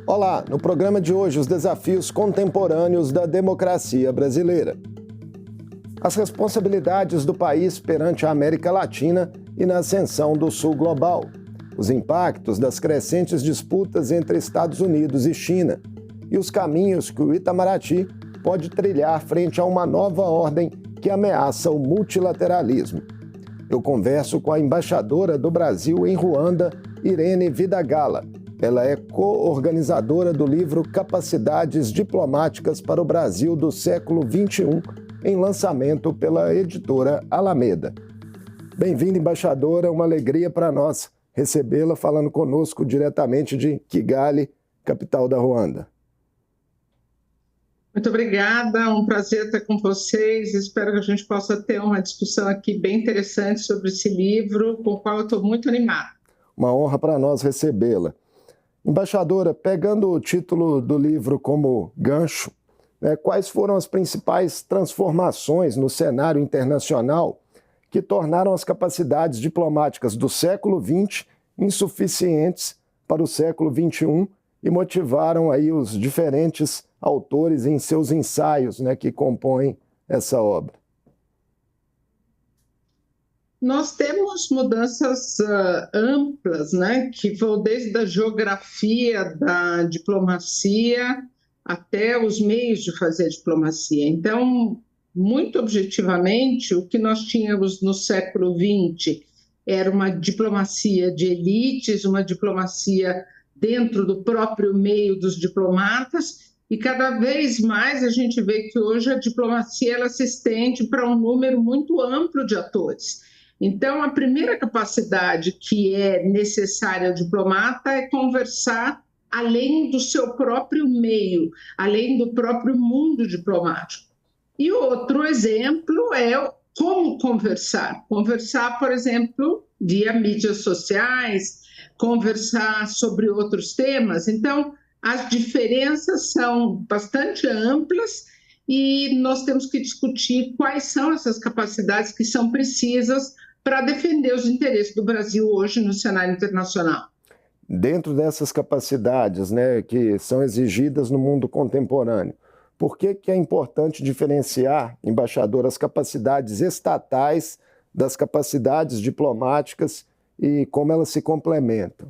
Olá, no programa de hoje, os desafios contemporâneos da democracia brasileira. As responsabilidades do país perante a América Latina e na ascensão do Sul global. Os impactos das crescentes disputas entre Estados Unidos e China. E os caminhos que o Itamaraty pode trilhar frente a uma nova ordem que ameaça o multilateralismo. Eu converso com a embaixadora do Brasil em Ruanda, Irene Vidagala. Ela é co-organizadora do livro Capacidades Diplomáticas para o Brasil do século XXI, em lançamento pela editora Alameda. Bem-vinda, embaixadora, uma alegria para nós recebê-la falando conosco diretamente de Kigali, capital da Ruanda. Muito obrigada, um prazer estar com vocês. Espero que a gente possa ter uma discussão aqui bem interessante sobre esse livro, com o qual eu estou muito animada. Uma honra para nós recebê-la. Embaixadora, pegando o título do livro como gancho, quais foram as principais transformações no cenário internacional que tornaram as capacidades diplomáticas do século XX insuficientes para o século XXI e motivaram aí os diferentes autores em seus ensaios, que compõem essa obra? Nós temos mudanças amplas, que vão desde a geografia da diplomacia até os meios de fazer diplomacia. Então, muito objetivamente, o que nós tínhamos no século XX era uma diplomacia de elites, uma diplomacia dentro do próprio meio dos diplomatas, e cada vez mais a gente vê que hoje a diplomacia ela se estende para um número muito amplo de atores. Então, a primeira capacidade que é necessária ao diplomata é conversar além do seu próprio meio, além do próprio mundo diplomático. E outro exemplo é como conversar. Conversar, por exemplo, via mídias sociais, conversar sobre outros temas. Então, as diferenças são bastante amplas e nós temos que discutir quais são essas capacidades que são precisas para defender os interesses do Brasil hoje no cenário internacional. Dentro dessas capacidades, que são exigidas no mundo contemporâneo, por que é importante diferenciar, embaixador, as capacidades estatais das capacidades diplomáticas e como elas se complementam?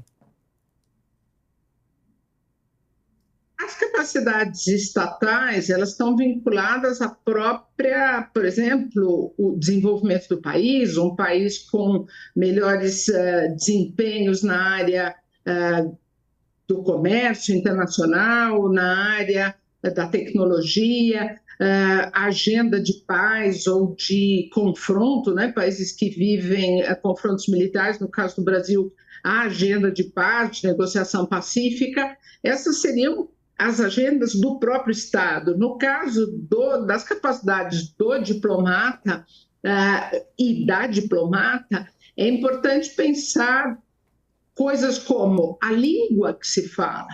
As capacidades estatais, elas estão vinculadas à própria, por exemplo, o desenvolvimento do país, um país com melhores desempenhos na área do comércio internacional, na área da tecnologia, a agenda de paz ou de confronto, países que vivem confrontos militares, no caso do Brasil, a agenda de paz, de negociação pacífica, essas seriam as agendas do próprio Estado. No caso das capacidades do diplomata e da diplomata, é importante pensar coisas como a língua que se fala.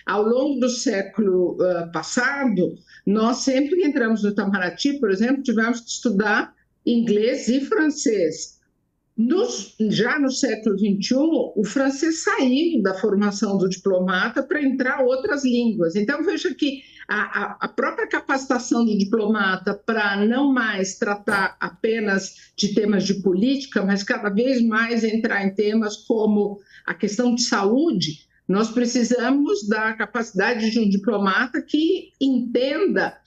Ao longo do século passado, nós sempre que entramos no Itamaraty, por exemplo, tivemos que estudar inglês e francês. Já no século XXI, o francês saiu da formação do diplomata para entrar outras línguas. Então, veja que a própria capacitação do diplomata para não mais tratar apenas de temas de política, mas cada vez mais entrar em temas como a questão de saúde, nós precisamos da capacidade de um diplomata que entenda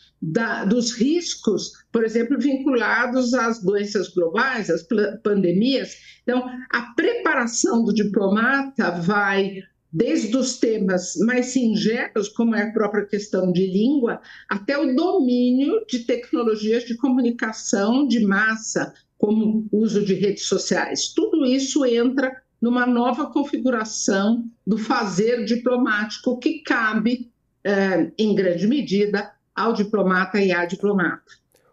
dos riscos, por exemplo, vinculados às doenças globais, às pandemias. Então, a preparação do diplomata vai desde os temas mais singelos, como é a própria questão de língua, até o domínio de tecnologias de comunicação de massa, como o uso de redes sociais. Tudo isso entra numa nova configuração do fazer diplomático que cabe, em grande medida, ao diplomata e à diplomata.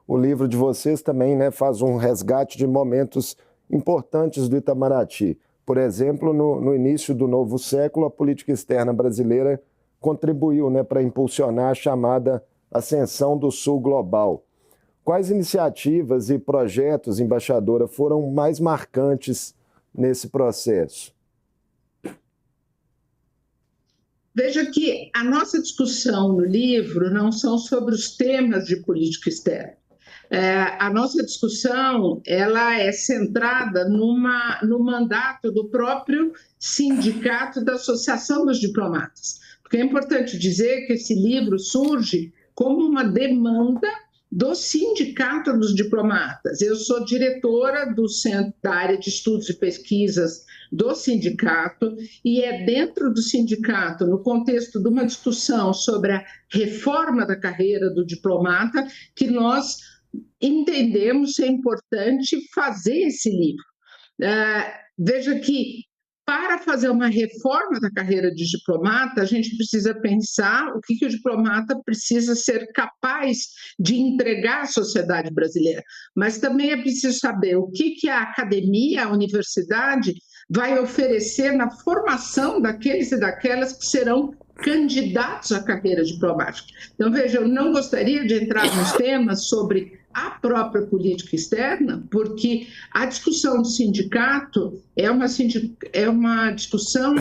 O livro de vocês também faz um resgate de momentos importantes do Itamaraty. Por exemplo, no início do novo século, a política externa brasileira contribuiu para impulsionar a chamada ascensão do Sul global. Quais iniciativas e projetos, embaixadora, foram mais marcantes nesse processo? Veja que a nossa discussão no livro não são sobre os temas de política externa. A nossa discussão ela é centrada no mandato do próprio sindicato da Associação dos Diplomatas. Porque é importante dizer que esse livro surge como uma demanda do Sindicato dos Diplomatas. Eu sou diretora do Centro da área de estudos e pesquisas do sindicato, e é dentro do sindicato, no contexto de uma discussão sobre a reforma da carreira do diplomata, que nós entendemos ser importante fazer esse livro. Veja que, para fazer uma reforma da carreira de diplomata, a gente precisa pensar o que o diplomata precisa ser capaz de entregar à sociedade brasileira. Mas também é preciso saber o que a academia, a universidade, vai oferecer na formação daqueles e daquelas que serão candidatos à carreira diplomática. Então, veja, eu não gostaria de entrar nos temas sobre a própria política externa, porque a discussão do sindicato é uma discussão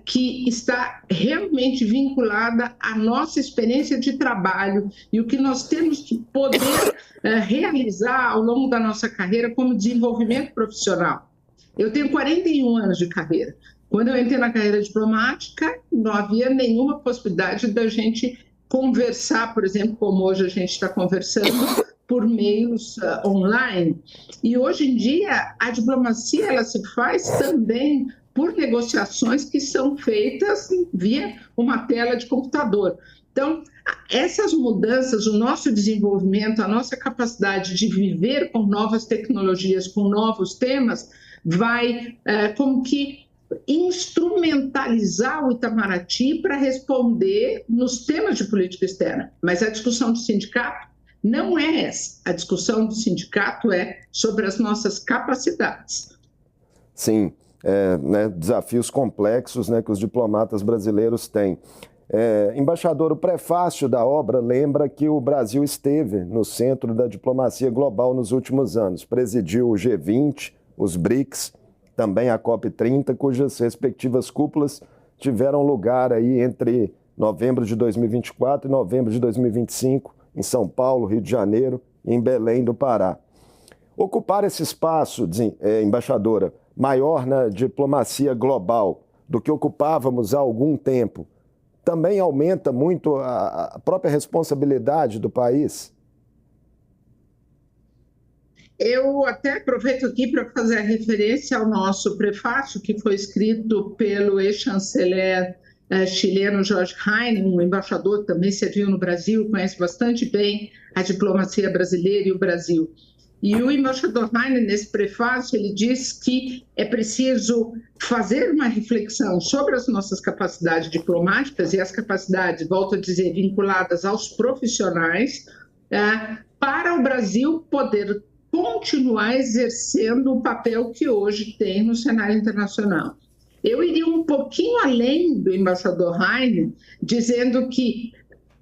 que está realmente vinculada à nossa experiência de trabalho e o que nós temos que poder realizar ao longo da nossa carreira como desenvolvimento profissional. Eu tenho 41 anos de carreira. Quando eu entrei na carreira diplomática, não havia nenhuma possibilidade da gente conversar, por exemplo, como hoje a gente está conversando, por meios online. E hoje em dia, a diplomacia ela se faz também por negociações que são feitas via uma tela de computador. Então, essas mudanças, o nosso desenvolvimento, a nossa capacidade de viver com novas tecnologias, com novos temas, vai como que instrumentalizar o Itamaraty para responder nos temas de política externa. Mas a discussão do sindicato não é essa. A discussão do sindicato é sobre as nossas capacidades. Sim, desafios complexos que os diplomatas brasileiros têm. Embaixador, o prefácio da obra lembra que o Brasil esteve no centro da diplomacia global nos últimos anos. Presidiu o G20, os BRICS, também a COP30, cujas respectivas cúpulas tiveram lugar aí entre novembro de 2024 e novembro de 2025, em São Paulo, Rio de Janeiro e em Belém do Pará. Ocupar esse espaço, embaixadora, maior na diplomacia global do que ocupávamos há algum tempo, também aumenta muito a própria responsabilidade do país? Eu até aproveito aqui para fazer a referência ao nosso prefácio, que foi escrito pelo ex-chanceler chileno Jorge Heinen, um embaixador que também serviu no Brasil, conhece bastante bem a diplomacia brasileira e o Brasil. E o embaixador Heinen, nesse prefácio, ele diz que é preciso fazer uma reflexão sobre as nossas capacidades diplomáticas e as capacidades, volto a dizer, vinculadas aos profissionais, para o Brasil poder continuar exercendo o papel que hoje tem no cenário internacional. Eu iria um pouquinho além do embaixador Heinen, dizendo que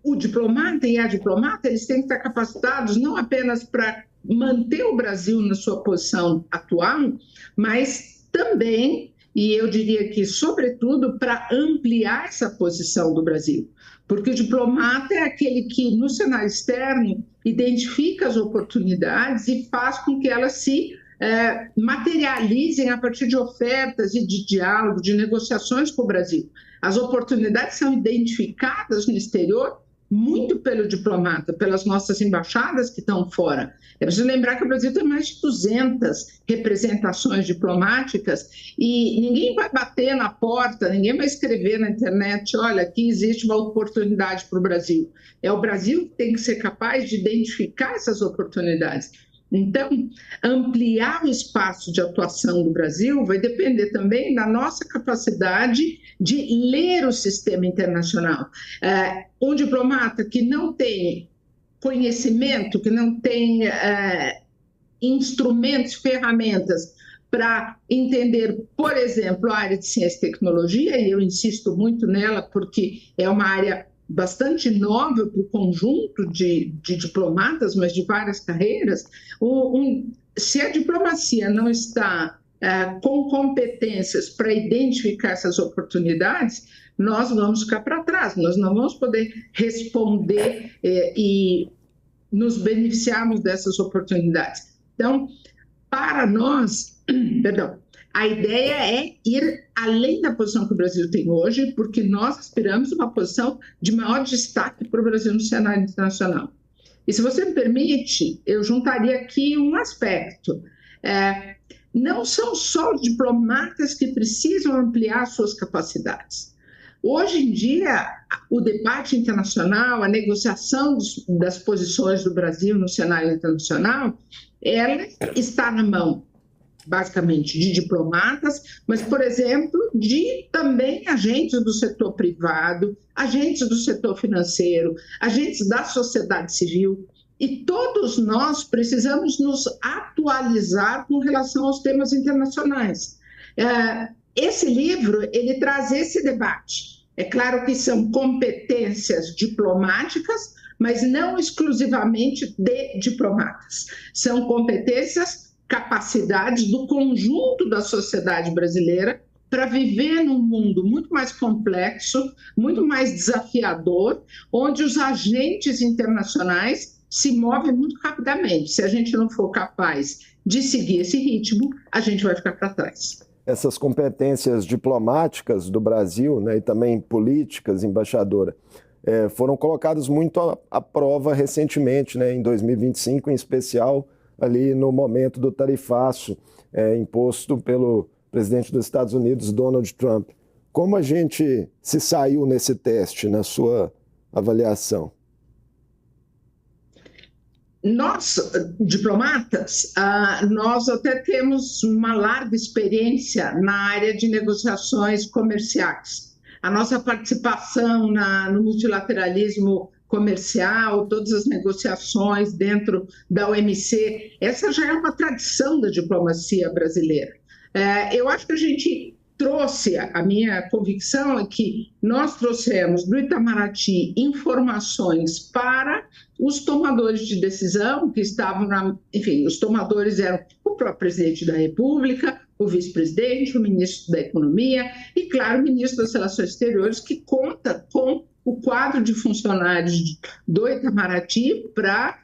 o diplomata e a diplomata eles têm que estar capacitados não apenas para manter o Brasil na sua posição atual, mas também, e eu diria que, sobretudo, para ampliar essa posição do Brasil. Porque o diplomata é aquele que, no cenário externo, identifica as oportunidades e faz com que elas se materializem a partir de ofertas e de diálogo, de negociações com o Brasil. As oportunidades são identificadas no exterior muito pelo diplomata, pelas nossas embaixadas que estão fora. É preciso lembrar que o Brasil tem mais de 200 representações diplomáticas e ninguém vai bater na porta, ninguém vai escrever na internet, olha, aqui existe uma oportunidade para o Brasil. É o Brasil que tem que ser capaz de identificar essas oportunidades. Então, ampliar o espaço de atuação do Brasil vai depender também da nossa capacidade de ler o sistema internacional. Um diplomata que não tem conhecimento, que não tem instrumentos, ferramentas para entender, por exemplo, a área de ciência e tecnologia, e eu insisto muito nela porque é uma área bastante nova para o conjunto de diplomatas, mas de várias carreiras. Se a diplomacia não está com competências para identificar essas oportunidades, nós vamos ficar para trás, nós não vamos poder responder e nos beneficiarmos dessas oportunidades. Então, para nós, perdão, a ideia é ir além da posição que o Brasil tem hoje, porque nós aspiramos a uma posição de maior destaque para o Brasil no cenário internacional. E se você me permite, eu juntaria aqui um aspecto. Não são só os diplomatas que precisam ampliar suas capacidades. Hoje em dia, o debate internacional, a negociação das posições do Brasil no cenário internacional, ela está na mão, basicamente, de diplomatas, mas, por exemplo, de também agentes do setor privado, agentes do setor financeiro, agentes da sociedade civil. E todos nós precisamos nos atualizar com relação aos temas internacionais. Esse livro, ele traz esse debate. É claro que são competências diplomáticas, mas não exclusivamente de diplomatas. São competências, capacidades do conjunto da sociedade brasileira para viver num mundo muito mais complexo, muito mais desafiador, onde os agentes internacionais se movem muito rapidamente. Se a gente não for capaz de seguir esse ritmo, a gente vai ficar para trás. Essas competências diplomáticas do Brasil, né, e também políticas, embaixadora, foram colocadas muito à prova recentemente, né, em 2025, em especial ali no momento do tarifaço imposto pelo presidente dos Estados Unidos, Donald Trump. Como a gente se saiu nesse teste, na sua avaliação? Nós, diplomatas, nós até temos uma larga experiência na área de negociações comerciais. A nossa participação no multilateralismo comercial, todas as negociações dentro da OMC, essa já é uma tradição da diplomacia brasileira. Eu acho que a gente trouxe, a minha convicção é que nós trouxemos do Itamaraty informações para os tomadores de decisão que estavam, enfim, os tomadores eram o próprio presidente da República, o vice-presidente, o ministro da Economia e, claro, o ministro das Relações Exteriores, que conta com o quadro de funcionários do Itamaraty para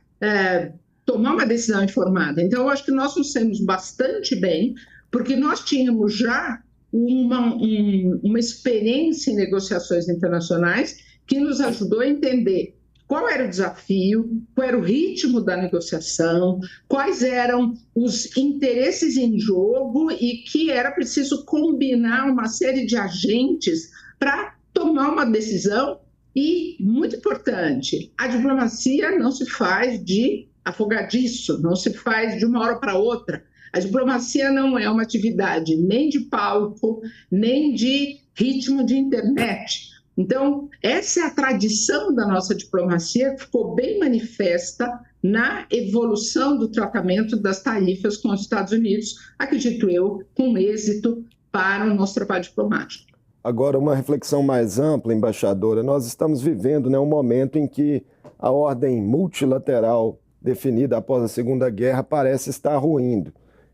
tomar uma decisão informada. Então, eu acho que nós nos saímos bastante bem, porque nós tínhamos já uma experiência em negociações internacionais que nos ajudou a entender qual era o desafio, qual era o ritmo da negociação, quais eram os interesses em jogo e que era preciso combinar uma série de agentes para tomar uma decisão. E, muito importante, a diplomacia não se faz de afogadiço, não se faz de uma hora para outra. A diplomacia não é uma atividade nem de palco, nem de ritmo de internet. Então, essa é a tradição da nossa diplomacia, que ficou bem manifesta na evolução do tratamento das tarifas com os Estados Unidos, acredito eu, com êxito para o nosso trabalho diplomático. Agora, uma reflexão mais ampla, embaixadora. Nós estamos vivendo, né, um momento em que a ordem multilateral definida após a Segunda Guerra parece estar ruindo.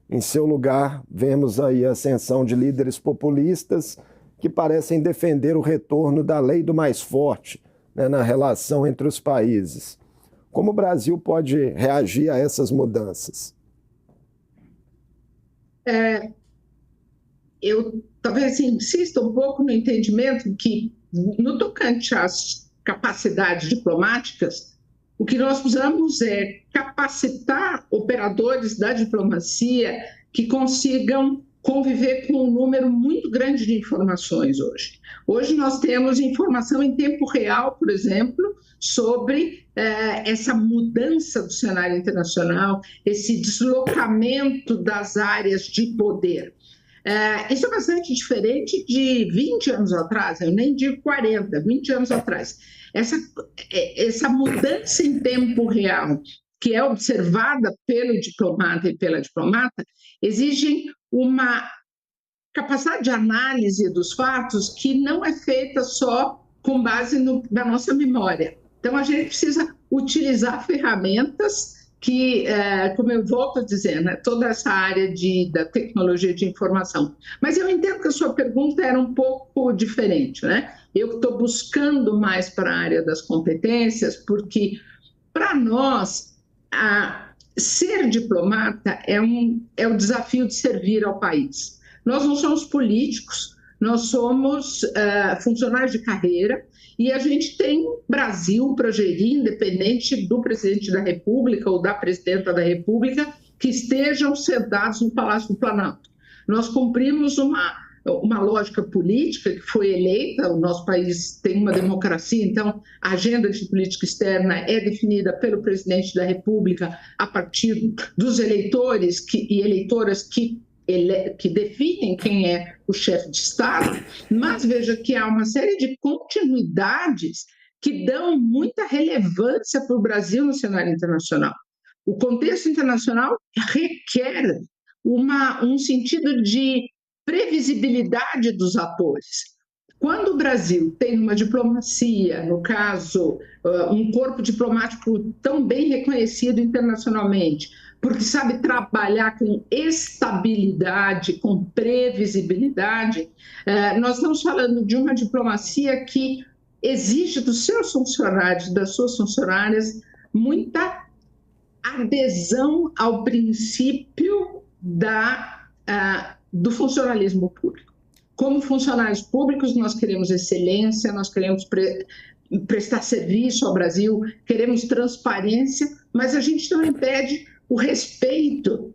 Em seu lugar, vemos aí a ascensão de líderes populistas que parecem defender o retorno da lei do mais forte, né, na relação entre os países. Como o Brasil pode reagir a essas mudanças? Eu talvez insista um pouco no entendimento que, no tocante às capacidades diplomáticas, o que nós precisamos é capacitar operadores da diplomacia que consigam conviver com um número muito grande de informações hoje. Hoje nós temos informação em tempo real, por exemplo, sobre essa mudança do cenário internacional, esse deslocamento das áreas de poder. Isso é bastante diferente de 20 anos atrás, eu nem digo 40, 20 anos atrás. Essa mudança em tempo real, que é observada pelo diplomata e pela diplomata, exigem uma capacidade de análise dos fatos que não é feita só com base na nossa memória. Então, a gente precisa utilizar ferramentas que, como eu volto a dizer, né, toda essa área da tecnologia de informação. Mas eu entendo que a sua pergunta era um pouco diferente, né? Eu estou buscando mais para a área das competências, porque, para nós, ser diplomata é o desafio de servir ao país. Nós não somos políticos, nós somos funcionários de carreira, e a gente tem Brasil para gerir, independente do presidente da República ou da presidenta da República, que estejam sentados no Palácio do Planalto. Nós cumprimos uma lógica política que foi eleita, o nosso país tem uma democracia, então a agenda de política externa é definida pelo presidente da República a partir dos eleitores e eleitoras que definem quem é o chefe de Estado, mas veja que há uma série de continuidades que dão muita relevância para o Brasil no cenário internacional. O contexto internacional requer um sentido de previsibilidade dos atores. Quando o Brasil tem uma diplomacia, no caso, um corpo diplomático tão bem reconhecido internacionalmente, porque sabe trabalhar com estabilidade, com previsibilidade, nós estamos falando de uma diplomacia que exige dos seus funcionários, das suas funcionárias, muita adesão ao princípio do funcionalismo público. Como funcionários públicos, nós queremos excelência, nós queremos prestar serviço ao Brasil, queremos transparência, mas a gente não impede o respeito,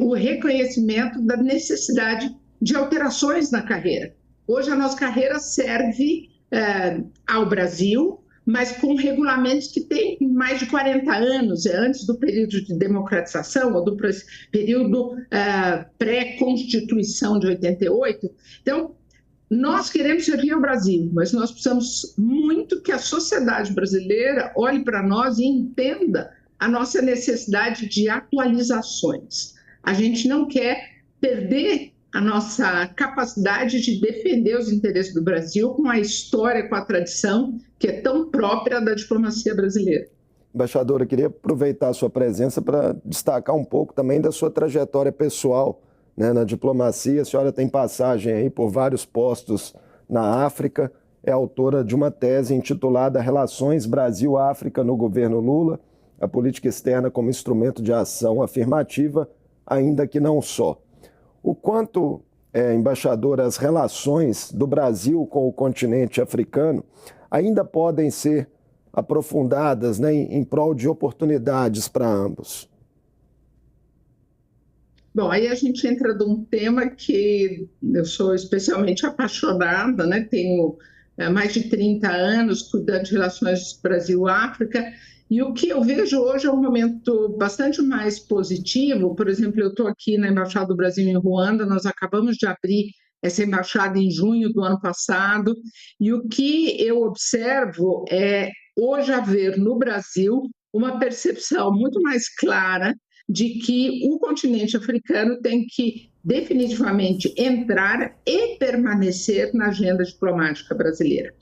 o reconhecimento da necessidade de alterações na carreira. Hoje a nossa carreira serve ao Brasil, mas com regulamentos que têm mais de 40 anos, antes do período de democratização, ou do período pré-constituição de 88. Então, nós queremos servir ao Brasil, mas nós precisamos muito que a sociedade brasileira olhe para nós e entenda a nossa necessidade de atualizações. A gente não quer perder a nossa capacidade de defender os interesses do Brasil com a história, com a tradição que é tão própria da diplomacia brasileira. Embaixadora, eu queria aproveitar a sua presença para destacar um pouco também da sua trajetória pessoal, né, na diplomacia. A senhora tem passagem aí por vários postos na África, é autora de uma tese intitulada Relações Brasil-África no governo Lula, a política externa como instrumento de ação afirmativa, ainda que não só. O quanto, embaixador, as relações do Brasil com o continente africano ainda podem ser aprofundadas, né, em prol de oportunidades para ambos? Bom, aí a gente entra num tema que eu sou especialmente apaixonada, né? Tenho mais de 30 anos cuidando de relações Brasil-África, e o que eu vejo hoje é um momento bastante mais positivo. Por exemplo, eu estou aqui na Embaixada do Brasil em Ruanda, nós acabamos de abrir essa embaixada em junho do ano passado, e o que eu observo é hoje haver no Brasil uma percepção muito mais clara de que o continente africano tem que definitivamente entrar e permanecer na agenda diplomática brasileira.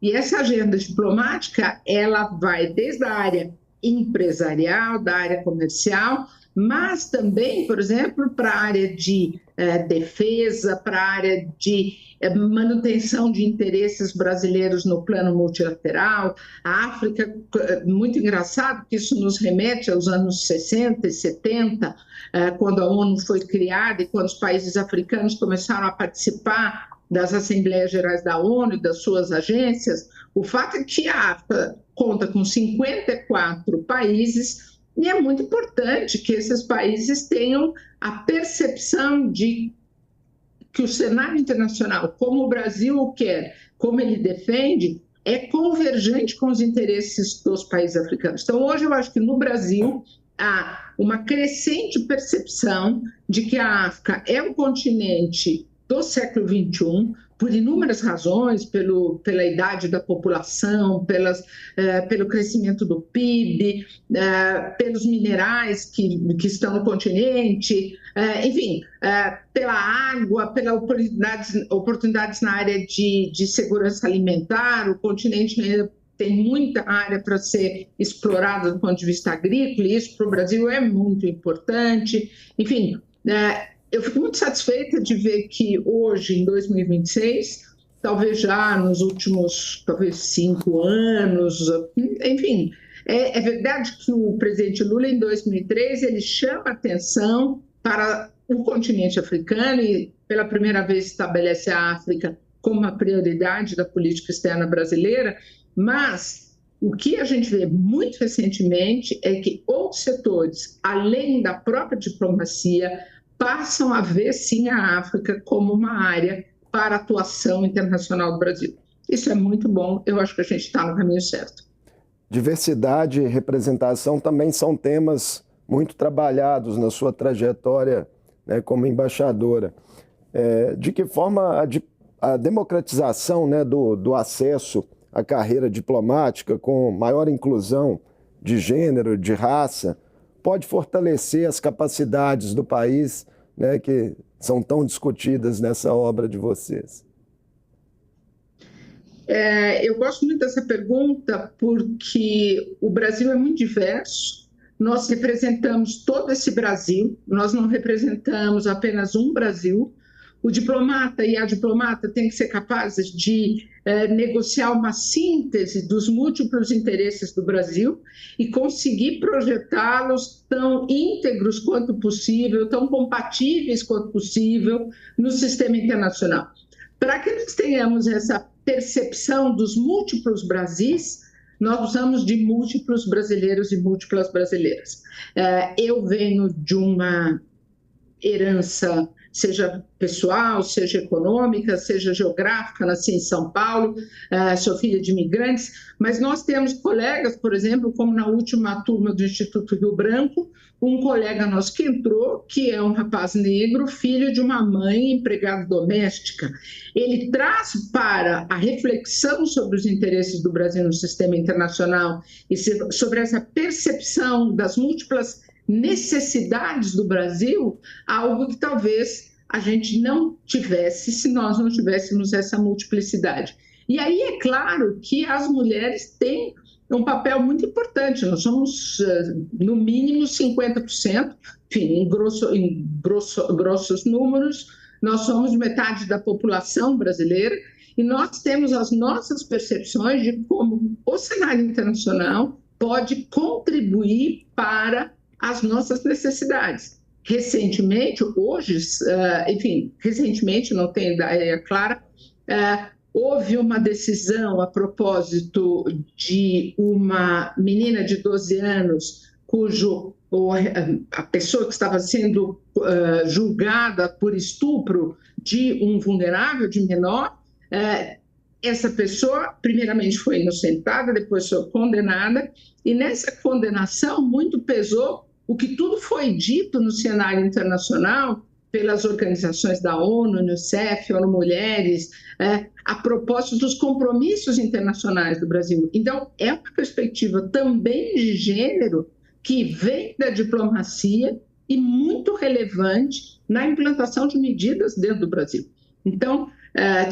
E essa agenda diplomática, ela vai desde a área empresarial, da área comercial, mas também, por exemplo, para a área de defesa, para a área de manutenção de interesses brasileiros no plano multilateral. A África, muito engraçado, que isso nos remete aos anos 60 e 70, quando a ONU foi criada e quando os países africanos começaram a participar das Assembleias Gerais da ONU e das suas agências. O fato é que a África conta com 54 países e é muito importante que esses países tenham a percepção de que o cenário internacional, como o Brasil o quer, como ele defende, é convergente com os interesses dos países africanos. Então, hoje eu acho que no Brasil há uma crescente percepção de que a África é um continente do século XXI, por inúmeras razões, pela idade da população, pelo crescimento do PIB, pelos minerais que estão no continente, enfim, pela água, pelas oportunidades na área de segurança alimentar. O continente tem muita área para ser explorada do ponto de vista agrícola, e isso para o Brasil é muito importante. Enfim, eu fico muito satisfeita de ver que hoje, em 2026, talvez já nos últimos, talvez 5 anos, enfim. É verdade que o presidente Lula, em 2003, ele chama atenção para o continente africano e, pela primeira vez, estabelece a África como uma prioridade da política externa brasileira, mas o que a gente vê muito recentemente é que outros setores, além da própria diplomacia, passam a ver, sim, a África como uma área para a atuação internacional do Brasil. Isso é muito bom, eu acho que a gente está no caminho certo. Diversidade e representação também são temas muito trabalhados na sua trajetória, né, como embaixadora. De que forma a democratização, né, do acesso à carreira diplomática, com maior inclusão de gênero, de raça, pode fortalecer as capacidades do país, né, que são tão discutidas nessa obra de vocês? Eu gosto muito dessa pergunta porque o Brasil é muito diverso. Nós representamos todo esse Brasil, nós não representamos apenas um Brasil. O diplomata e a diplomata têm que ser capazes de negociar uma síntese dos múltiplos interesses do Brasil e conseguir projetá-los tão íntegros quanto possível, tão compatíveis quanto possível no sistema internacional. Para que nós tenhamos essa percepção dos múltiplos Brasis, nós precisamos de múltiplos brasileiros e múltiplas brasileiras. Eu venho de uma herança, seja pessoal, seja econômica, seja geográfica, nasci em São Paulo, sou filha de imigrantes, mas nós temos colegas, por exemplo, como na última turma do Instituto Rio Branco, um colega nosso que entrou, que é um rapaz negro, filho de uma mãe empregada doméstica. Ele traz para a reflexão sobre os interesses do Brasil no sistema internacional e sobre essa percepção das múltiplas necessidades do Brasil, algo que talvez a gente não tivesse se nós não tivéssemos essa multiplicidade. E aí é claro que as mulheres têm um papel muito importante. Nós somos, no mínimo, 50%, enfim, em grossos números, nós somos metade da população brasileira e nós temos as nossas percepções de como o cenário internacional pode contribuir para as nossas necessidades. Recentemente, recentemente, não tenho ideia clara, houve uma decisão a propósito de uma menina de 12 anos, a pessoa que estava sendo julgada por estupro de um vulnerável, de menor, essa pessoa, primeiramente, foi inocentada, depois foi condenada, e nessa condenação muito pesou o que tudo foi dito no cenário internacional pelas organizações da ONU, Unicef, ONU Mulheres, a propósito dos compromissos internacionais do Brasil. Então, é uma perspectiva também de gênero que vem da diplomacia e muito relevante na implantação de medidas dentro do Brasil. Então,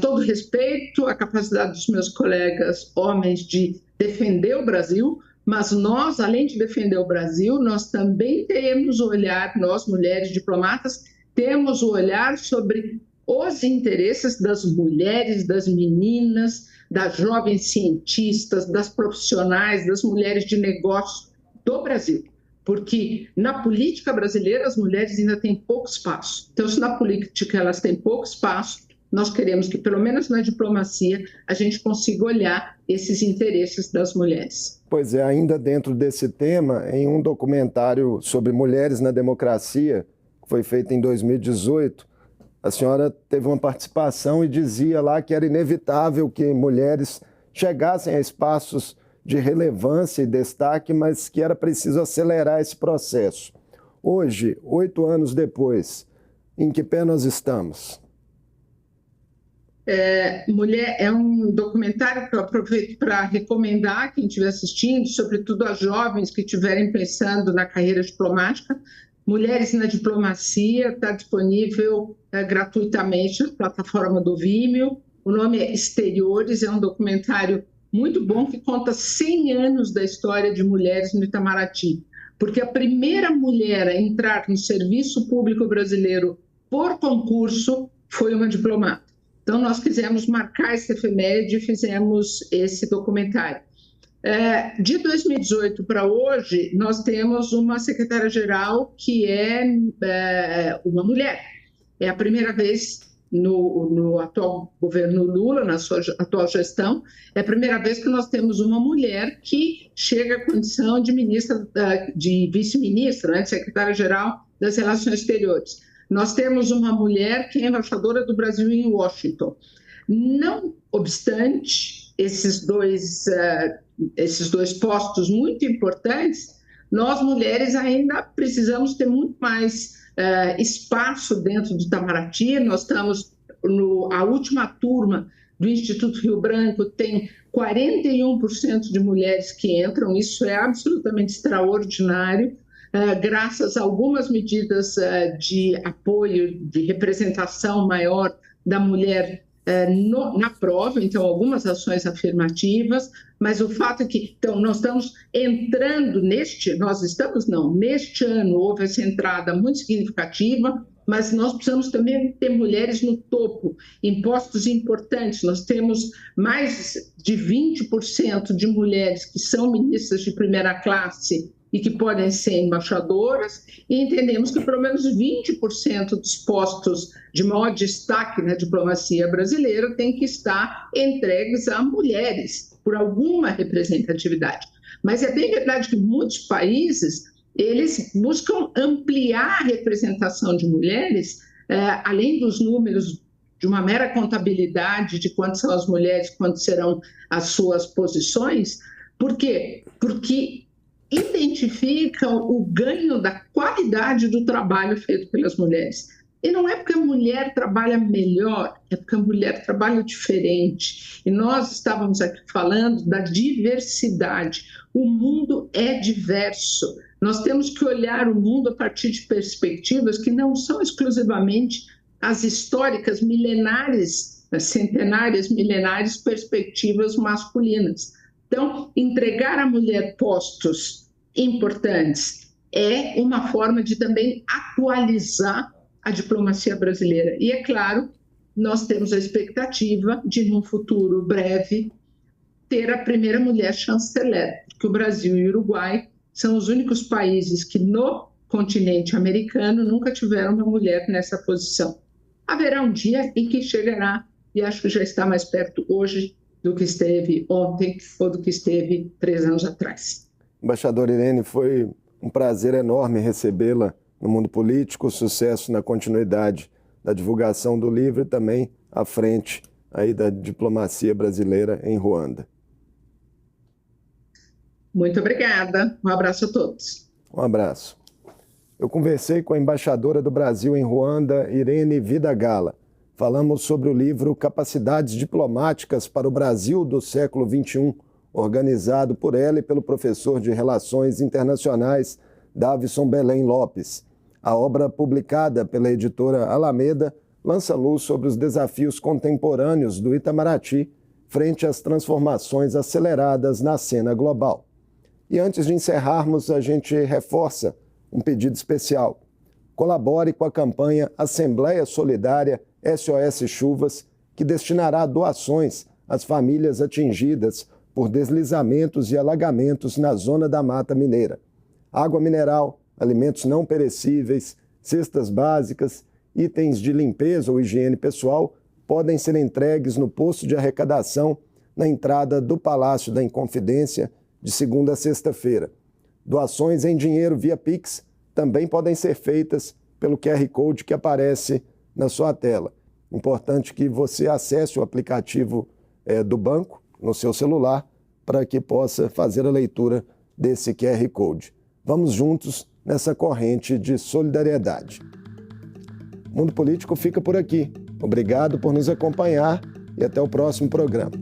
todo respeito à capacidade dos meus colegas homens de defender o Brasil, mas nós, além de defender o Brasil, nós também temos o olhar, nós, mulheres diplomatas, temos o olhar sobre os interesses das mulheres, das meninas, das jovens cientistas, das profissionais, das mulheres de negócio do Brasil. Porque na política brasileira as mulheres ainda têm pouco espaço. Então, se na política elas têm pouco espaço, nós queremos que, pelo menos na diplomacia, a gente consiga olhar esses interesses das mulheres. Pois é, ainda dentro desse tema, em um documentário sobre mulheres na democracia, que foi feito em 2018, a senhora teve uma participação e dizia lá que era inevitável que mulheres chegassem a espaços de relevância e destaque, mas que era preciso acelerar esse processo. Hoje, 8 anos depois, em que pé nós estamos? Mulher é um documentário que eu aproveito para recomendar quem estiver assistindo, sobretudo as jovens que estiverem pensando na carreira diplomática. Mulheres na Diplomacia, está disponível gratuitamente na plataforma do Vimeo. O nome é Exteriores, é um documentário muito bom que conta 100 anos da história de mulheres no Itamaraty, porque a primeira mulher a entrar no serviço público brasileiro por concurso foi uma diplomata. Então, nós quisemos marcar essa efeméride e fizemos esse documentário. De 2018 para hoje, nós temos uma secretária-geral que é uma mulher. É a primeira vez no atual governo Lula, na sua atual gestão, é a primeira vez que nós temos uma mulher que chega à condição de ministra, de vice-ministra, né, de secretária-geral das Relações Exteriores. Nós temos uma mulher que é embaixadora do Brasil em Washington. Não obstante esses dois postos muito importantes, nós mulheres ainda precisamos ter muito mais espaço dentro do Itamaraty. Nós estamos a última turma do Instituto Rio Branco tem 41% de mulheres que entram, isso é absolutamente extraordinário, graças a algumas medidas de apoio, de representação maior da mulher na prova, então algumas ações afirmativas, mas o fato é que então, nós estamos entrando neste ano houve essa entrada muito significativa, mas nós precisamos também ter mulheres no topo, em postos importantes. Nós temos mais de 20% de mulheres que são ministras de primeira classe e que podem ser embaixadoras, e entendemos que pelo menos 20% dos postos de maior destaque na diplomacia brasileira têm que estar entregues a mulheres, por alguma representatividade. Mas é bem verdade que muitos países, eles buscam ampliar a representação de mulheres, além dos números de uma mera contabilidade de quantas são as mulheres, quantas serão as suas posições. Por quê? Porque identificam o ganho da qualidade do trabalho feito pelas mulheres. E não é porque a mulher trabalha melhor, é porque a mulher trabalha diferente. E nós estávamos aqui falando da diversidade. O mundo é diverso. Nós temos que olhar o mundo a partir de perspectivas que não são exclusivamente as históricas, milenares, centenárias, milenares perspectivas masculinas. Então, entregar à mulher postos importantes é uma forma de também atualizar a diplomacia brasileira. E, é claro, nós temos a expectativa de, num futuro breve, ter a primeira mulher chanceler, porque o Brasil e o Uruguai são os únicos países que, no continente americano, nunca tiveram uma mulher nessa posição. Haverá um dia em que chegará, e acho que já está mais perto hoje do que esteve ontem ou do que esteve 3 anos atrás. Embaixadora Irene, foi um prazer enorme recebê-la no mundo político, sucesso na continuidade da divulgação do livro e também à frente aí da diplomacia brasileira em Ruanda. Muito obrigada. Um abraço a todos. Um abraço. Eu conversei com a embaixadora do Brasil em Ruanda, Irene Vidagala. Falamos sobre o livro Capacidades Diplomáticas para o Brasil do século XXI, organizado por ela e pelo professor de Relações Internacionais, Davison Belém Lopes. A obra, publicada pela editora Alameda, lança luz sobre os desafios contemporâneos do Itamaraty frente às transformações aceleradas na cena global. E antes de encerrarmos, a gente reforça um pedido especial. Colabore com a campanha Assembleia Solidária SOS Chuvas, que destinará doações às famílias atingidas por deslizamentos e alagamentos na zona da Mata Mineira. Água mineral, alimentos não perecíveis, cestas básicas, itens de limpeza ou higiene pessoal podem ser entregues no posto de arrecadação na entrada do Palácio da Inconfidência de segunda a sexta-feira. Doações em dinheiro via Pix também podem ser feitas pelo QR Code que aparece na sua tela. Importante que você acesse o aplicativo do banco no seu celular para que possa fazer a leitura desse QR Code. Vamos juntos nessa corrente de solidariedade. O Mundo Político fica por aqui. Obrigado por nos acompanhar e até o próximo programa.